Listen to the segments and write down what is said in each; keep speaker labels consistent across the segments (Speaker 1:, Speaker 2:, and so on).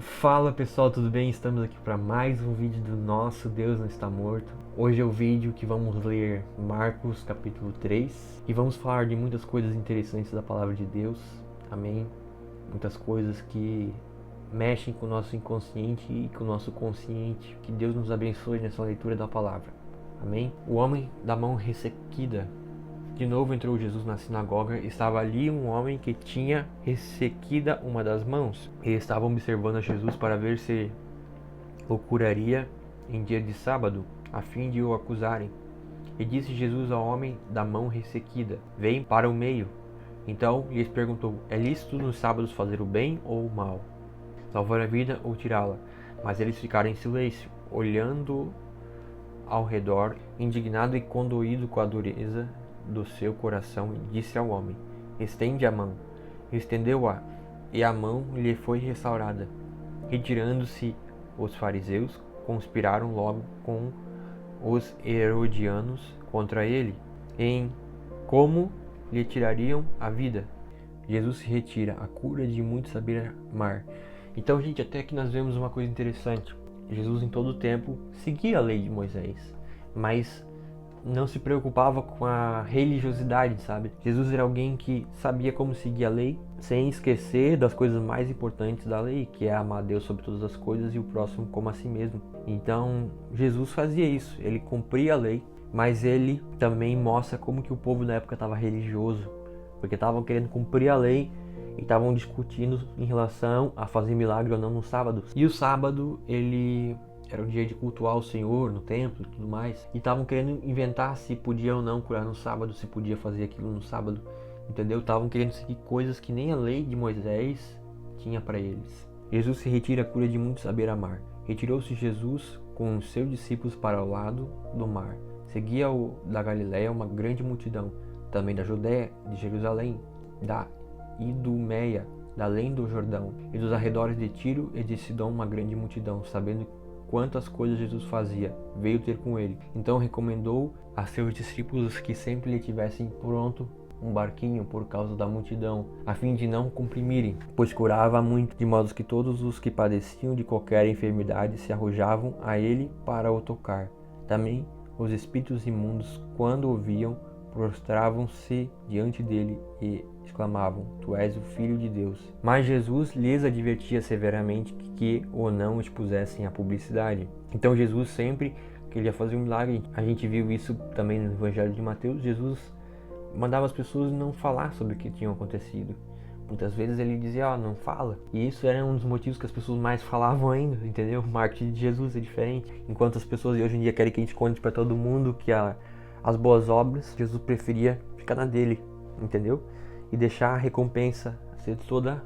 Speaker 1: Fala pessoal, tudo bem? Estamos aqui para mais um vídeo do nosso Deus Não Está Morto. Hoje é o vídeo que vamos ler Marcos capítulo 3 e vamos falar de muitas coisas interessantes da palavra de Deus, amém? Muitas coisas que mexem com o nosso inconsciente e com o nosso consciente. Que Deus nos abençoe nessa leitura da palavra, amém? O homem da mão ressequida. De novo entrou Jesus na sinagoga. Estava ali um homem que tinha ressequida uma das mãos. E estava observando a Jesus para ver se o curaria em dia de sábado, a fim de o acusarem. E disse Jesus ao homem da mão ressequida: Vem para o meio. Então lhes perguntou: É lícito nos sábados fazer o bem ou o mal? Salvar a vida ou tirá-la? Mas eles ficaram em silêncio, olhando ao redor, indignado e condoído com a dureza do seu coração, disse ao homem: Estende a mão. Estendeu-a, e a mão lhe foi restaurada. Retirando-se os fariseus, conspiraram logo com os herodianos contra ele, em como lhe tirariam a vida. Jesus se retira, a cura de muitos saber amar. Então, gente, até que nós vemos uma coisa interessante. Jesus em todo o tempo seguia a lei de Moisés, mas não se preocupava com a religiosidade, sabe? Jesus era alguém que sabia como seguir a lei, sem esquecer das coisas mais importantes da lei, que é amar a Deus sobre todas as coisas e o próximo como a si mesmo. Então, Jesus fazia isso, ele cumpria a lei, mas ele também mostra como que o povo na época estava religioso, porque estavam querendo cumprir a lei e estavam discutindo em relação a fazer milagre ou não no sábado. E o sábado, ele era um dia de cultuar o Senhor no templo e tudo mais. E estavam querendo inventar se podia ou não curar no sábado, se podia fazer aquilo no sábado, entendeu? Estavam querendo seguir coisas que nem a lei de Moisés tinha para eles. Jesus se retira, a cura de muitos saber amar. Retirou-se Jesus com os seus discípulos para o lado do mar. Seguia-o da Galiléia uma grande multidão, também da Judéia, de Jerusalém, da Idumeia, da além do Jordão, e dos arredores de Tiro e de Sidom uma grande multidão, sabendo quantas coisas Jesus fazia, veio ter com ele. Então recomendou a seus discípulos que sempre lhe tivessem pronto um barquinho por causa da multidão, a fim de não comprimirem, pois curava muito, de modo que todos os que padeciam de qualquer enfermidade se arrojavam a ele para o tocar. Também os espíritos imundos, quando ouviam, prostravam-se diante dele e exclamavam: Tu és o Filho de Deus. Mas Jesus lhes advertia severamente que o não expusessem à publicidade. Então Jesus sempre que ele ia fazer um milagre, a gente viu isso também no Evangelho de Mateus, Jesus mandava as pessoas não falar sobre o que tinha acontecido. Muitas vezes ele dizia, não fala. E isso era um dos motivos que as pessoas mais falavam ainda, entendeu? O marketing de Jesus é diferente. Enquanto as pessoas de hoje em dia querem que a gente conte para todo mundo que as boas obras, Jesus preferia ficar na dele, entendeu? E deixar a recompensa ser toda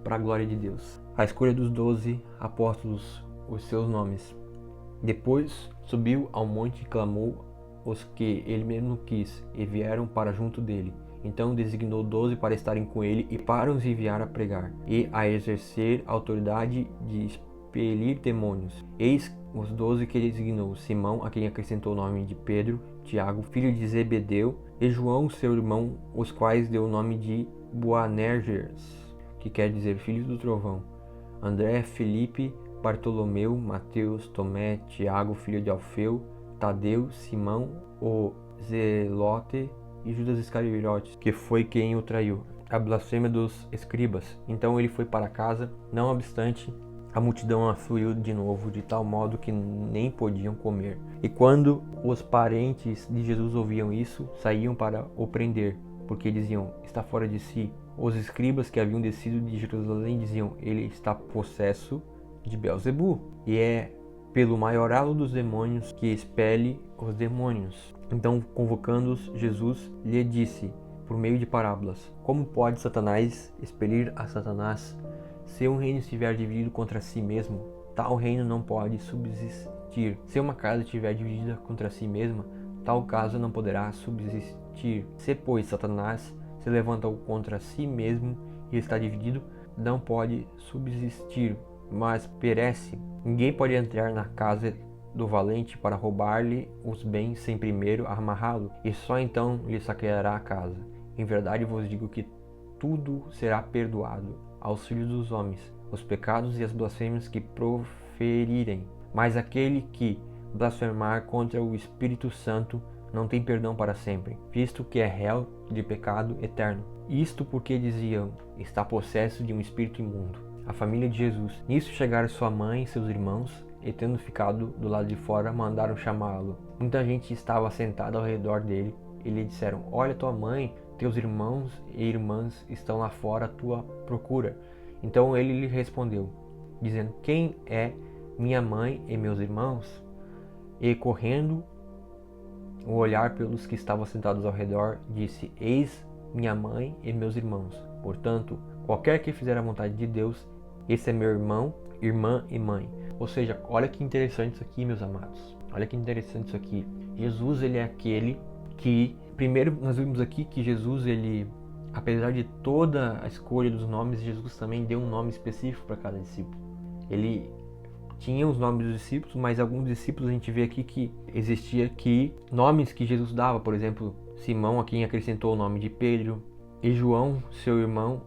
Speaker 1: para a glória de Deus. A escolha dos 12 apóstolos, os seus nomes. Depois subiu ao monte e clamou os que ele mesmo quis, e vieram para junto dele. Então designou 12 para estarem com ele e para os enviar a pregar e a exercer a autoridade de expelir demônios. Eis os 12 que designou: Simão, a quem acrescentou o nome de Pedro, Tiago, filho de Zebedeu, e João, seu irmão, os quais deu o nome de Boanerges, que quer dizer filho do trovão, André, Felipe, Bartolomeu, Mateus, Tomé, Tiago, filho de Alfeu, Tadeu, Simão, o Zelote e Judas Iscariotes, que foi quem o traiu. A blasfêmia dos escribas. Então ele foi para casa, não obstante, a multidão afluiu de novo, de tal modo que nem podiam comer. E quando os parentes de Jesus ouviam isso, saíam para o prender, porque diziam: está fora de si. Os escribas que haviam descido de Jerusalém diziam: ele está possesso de Beelzebu, e é pelo maioral dos demônios que expele os demônios. Então, convocando-os, Jesus lhe disse, por meio de parábolas: como pode Satanás expelir a Satanás? Se um reino estiver dividido contra si mesmo, tal reino não pode subsistir. Se uma casa estiver dividida contra si mesma, tal casa não poderá subsistir. Se, pois, Satanás se levanta contra si mesmo e está dividido, não pode subsistir, mas perece. Ninguém pode entrar na casa do valente para roubar-lhe os bens sem primeiro amarrá-lo, e só então lhe saqueará a casa. Em verdade vos digo que tudo será perdoado aos filhos dos homens, os pecados e as blasfêmias que proferirem. Mas aquele que blasfemar contra o Espírito Santo não tem perdão para sempre, visto que é réu de pecado eterno. Isto porque diziam, está possesso de um espírito imundo. A família de Jesus. Nisso chegaram sua mãe e seus irmãos, e tendo ficado do lado de fora, mandaram chamá-lo. Muita gente estava sentada ao redor dele, e lhe disseram, olha, tua mãe, teus irmãos e irmãs estão lá fora à tua procura. Então ele lhe respondeu, dizendo, quem é minha mãe e meus irmãos? E correndo o olhar pelos que estavam sentados ao redor, disse, eis minha mãe e meus irmãos. Portanto, qualquer que fizer a vontade de Deus, esse é meu irmão, irmã e mãe. Ou seja, olha que interessante isso aqui, meus amados. Olha que interessante isso aqui. Jesus, ele é aquele que, primeiro nós vimos aqui que Jesus, ele, apesar de toda a escolha dos nomes, Jesus também deu um nome específico para cada discípulo. Ele tinha os nomes dos discípulos, mas alguns discípulos a gente vê aqui que existia aqui nomes que Jesus dava. Por exemplo, Simão, a quem acrescentou o nome de Pedro, e João, seu irmão,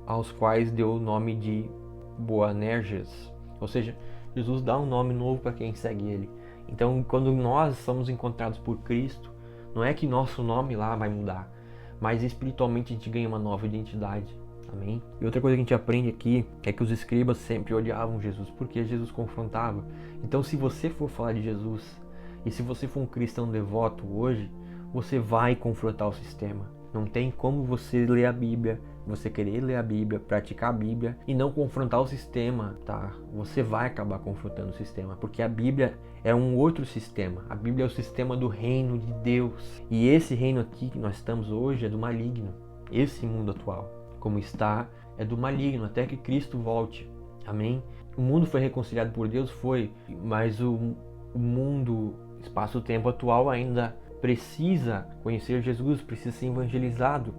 Speaker 1: aos quais deu o nome de Boanerges. Ou seja, Jesus dá um nome novo para quem segue ele. Então, quando nós somos encontrados por Cristo, não é que nosso nome lá vai mudar, mas espiritualmente a gente ganha uma nova identidade. Amém? E outra coisa que a gente aprende aqui é que os escribas sempre odiavam Jesus, porque Jesus confrontava. Então, se você for falar de Jesus, e se você for um cristão devoto hoje, você vai confrontar o sistema. Não tem como você ler a Bíblia, você querer ler a Bíblia, praticar a Bíblia e não confrontar o sistema, tá? Você vai acabar confrontando o sistema, porque a Bíblia é um outro sistema. A Bíblia é o sistema do reino de Deus. E esse reino aqui que nós estamos hoje é do maligno. Esse mundo atual, como está, é do maligno, até que Cristo volte. Amém? O mundo foi reconciliado por Deus, foi, mas o mundo, espaço-tempo atual ainda precisa conhecer Jesus, precisa ser evangelizado.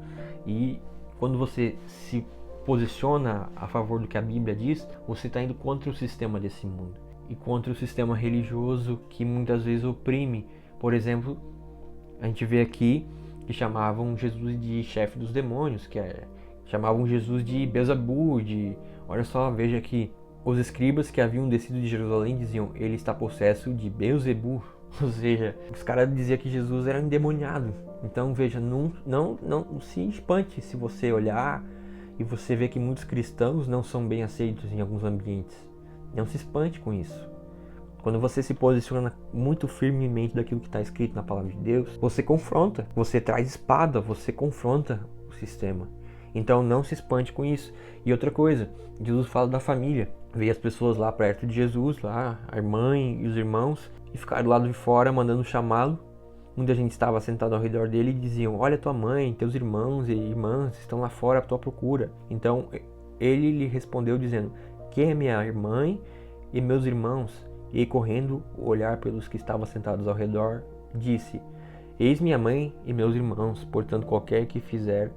Speaker 1: E quando você se posiciona a favor do que a Bíblia diz, você está indo contra o sistema desse mundo e contra o sistema religioso que muitas vezes oprime. Por exemplo, a gente vê aqui que chamavam Jesus de chefe dos demônios, chamavam Jesus de Beelzebul, olha só, veja aqui, os escribas que haviam descido de Jerusalém diziam, ele está possesso de Beelzebul. Ou seja, os caras diziam que Jesus era endemoniado. Então veja, não se espante se você olhar e você vê que muitos cristãos não são bem aceitos em alguns ambientes. Não se espante com isso. Quando você se posiciona muito firmemente daquilo que está escrito na palavra de Deus, você confronta, você traz espada, você confronta o sistema. Então não se espante com isso. E outra coisa, Jesus fala da família. Veio as pessoas lá perto de Jesus, lá, a mãe e os irmãos, e ficaram do lado de fora mandando chamá-lo. Muita gente estava sentada ao redor dele e diziam, olha, tua mãe, teus irmãos e irmãs estão lá fora à tua procura. Então ele lhe respondeu dizendo, quem é minha mãe e meus irmãos? E correndo olhar pelos que estavam sentados ao redor, disse, eis minha mãe e meus irmãos, portanto qualquer que fizer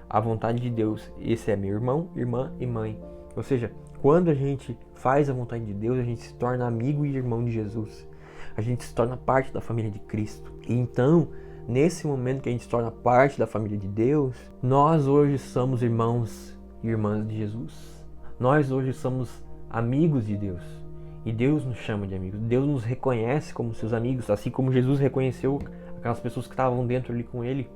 Speaker 1: a vontade de Deus, esse é meu irmão, irmã e mãe. Ou seja, quando a gente faz a vontade de Deus, a gente se torna amigo e irmão de Jesus. A gente se torna parte da família de Cristo. E então, nesse momento que a gente se torna parte da família de Deus, nós hoje somos irmãos e irmãs de Jesus. Nós hoje somos amigos de Deus. E Deus nos chama de amigos. Deus nos reconhece como seus amigos, assim como Jesus reconheceu aquelas pessoas que estavam dentro ali com ele.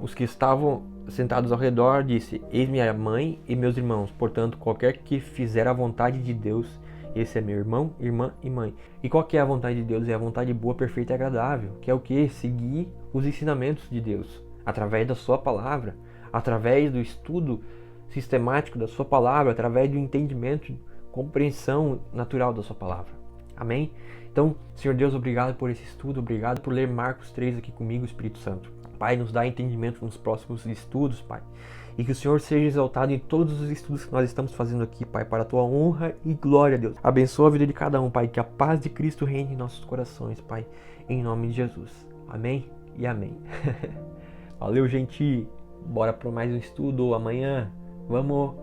Speaker 1: Os que estavam sentados ao redor disse, eis minha mãe e meus irmãos, portanto qualquer que fizer a vontade de Deus, esse é meu irmão, irmã e mãe. E qual que é a vontade de Deus? É a vontade boa, perfeita e agradável, que é o que? Seguir os ensinamentos de Deus, através da sua palavra, através do estudo sistemático da sua palavra, através do entendimento, compreensão natural da sua palavra. Amém? Então, Senhor Deus, obrigado por esse estudo, obrigado por ler Marcos 3 aqui comigo, Espírito Santo. Pai, nos dá entendimento nos próximos estudos, Pai. E que o Senhor seja exaltado em todos os estudos que nós estamos fazendo aqui, Pai, para a Tua honra e glória, Deus. Abençoa a vida de cada um, Pai, que a paz de Cristo reine em nossos corações, Pai, em nome de Jesus. Amém e amém. Valeu, gente. Bora para mais um estudo amanhã. Vamos!